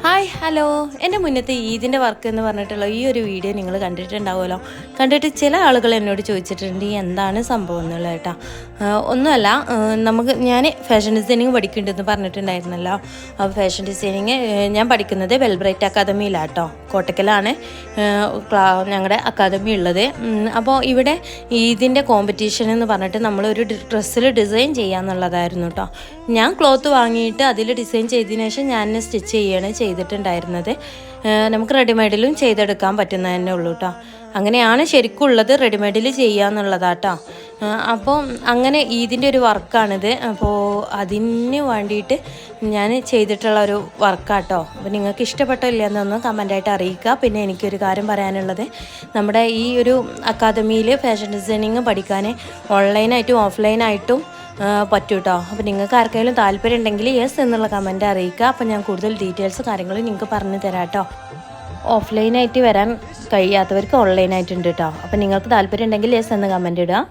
Hi hello എൻ്റെ മുന്നത്തെ ഈദിൻ്റെ work എന്ന് പറഞ്ഞിട്ടുള്ള ഈ ഒരു വീഡിയോ നിങ്ങൾ കണ്ടിട്ടുണ്ടാവുമല്ലോ. കണ്ടിട്ട് ചില ആളുകൾ എന്നോട് ചോദിച്ചിട്ടുണ്ട് ഈ എന്താണ് സംഭവം എന്നുള്ളത് കേട്ടോ. ഒന്നുമല്ല, ഞാൻ ഫാഷൻ ഡിസൈനിങ് പഠിക്കുന്നുണ്ടെന്ന് പറഞ്ഞിട്ടുണ്ടായിരുന്നല്ലോ. അപ്പോൾ ഫാഷൻ ഡിസൈനിങ് ഞാൻ പഠിക്കുന്നത് വെൽബ്രൈറ്റ് അക്കാദമിയിലാട്ടോ, കോട്ടക്കലാണ് ഞങ്ങളുടെ അക്കാദമി ഉള്ളത്. അപ്പോൾ ഇവിടെ ഈദിൻ്റെ കോമ്പറ്റീഷൻ എന്ന് പറഞ്ഞിട്ട് നമ്മളൊരു ഡ്രസ്സിൽ ഡിസൈൻ ചെയ്യാന്നുള്ളതായിരുന്നു കേട്ടോ. ഞാൻ ക്ലോത്ത് വാങ്ങിയിട്ട് അതിൽ ഡിസൈൻ ചെയ്തതിന് ശേഷം ഞാൻ സ്റ്റിച്ച് ചെയ്തിട്ടുണ്ടായിരുന്നത്. നമുക്ക് റെഡിമെയ്ഡിലും ചെയ്തെടുക്കാൻ പറ്റുന്നത് തന്നെ ഉള്ളൂ കേട്ടോ. അങ്ങനെയാണ് ശരിക്കുള്ളത്, റെഡിമെയ്ഡിൽ ചെയ്യാന്നുള്ളതാട്ടോ. അപ്പോൾ അങ്ങനെ ഇതിൻ്റെ ഒരു വർക്കാണിത്. അപ്പോൾ അതിന് വേണ്ടിയിട്ട് ഞാൻ ചെയ്തിട്ടുള്ള ഒരു വർക്കാട്ടോ. അപ്പോൾ നിങ്ങൾക്ക് ഇഷ്ടപ്പെട്ടോ ഇല്ലയെന്നൊന്ന് കമൻറ്റായിട്ട് അറിയിക്കുക. പിന്നെ എനിക്കൊരു കാര്യം പറയാനുള്ളത്, നമ്മുടെ ഈ ഒരു അക്കാദമിയിൽ ഫാഷൻ ഡിസൈനിങ് പഠിക്കാൻ ഓൺലൈനായിട്ടും ഓഫ്ലൈനായിട്ടും പറ്റും കേട്ടോ. അപ്പോൾ നിങ്ങൾക്ക് ആർക്കെങ്കിലും താല്പര്യം ഉണ്ടെങ്കിൽ യെസ് എന്നുള്ള കമൻറ്റ് അറിയിക്കുക. അപ്പോൾ ഞാൻ കൂടുതൽ ഡീറ്റെയിൽസ് കാര്യങ്ങളും നിങ്ങൾക്ക് പറഞ്ഞു തരാം കേട്ടോ. ഓഫ്ലൈനായിട്ട് വരാൻ കഴിയാത്തവർക്ക് ഓൺലൈനായിട്ടുണ്ട് കേട്ടോ. അപ്പോൾ നിങ്ങൾക്ക് താല്പര്യം ഉണ്ടെങ്കിൽ യെസ് എന്ന് കമൻറ്റ് ഇടുക.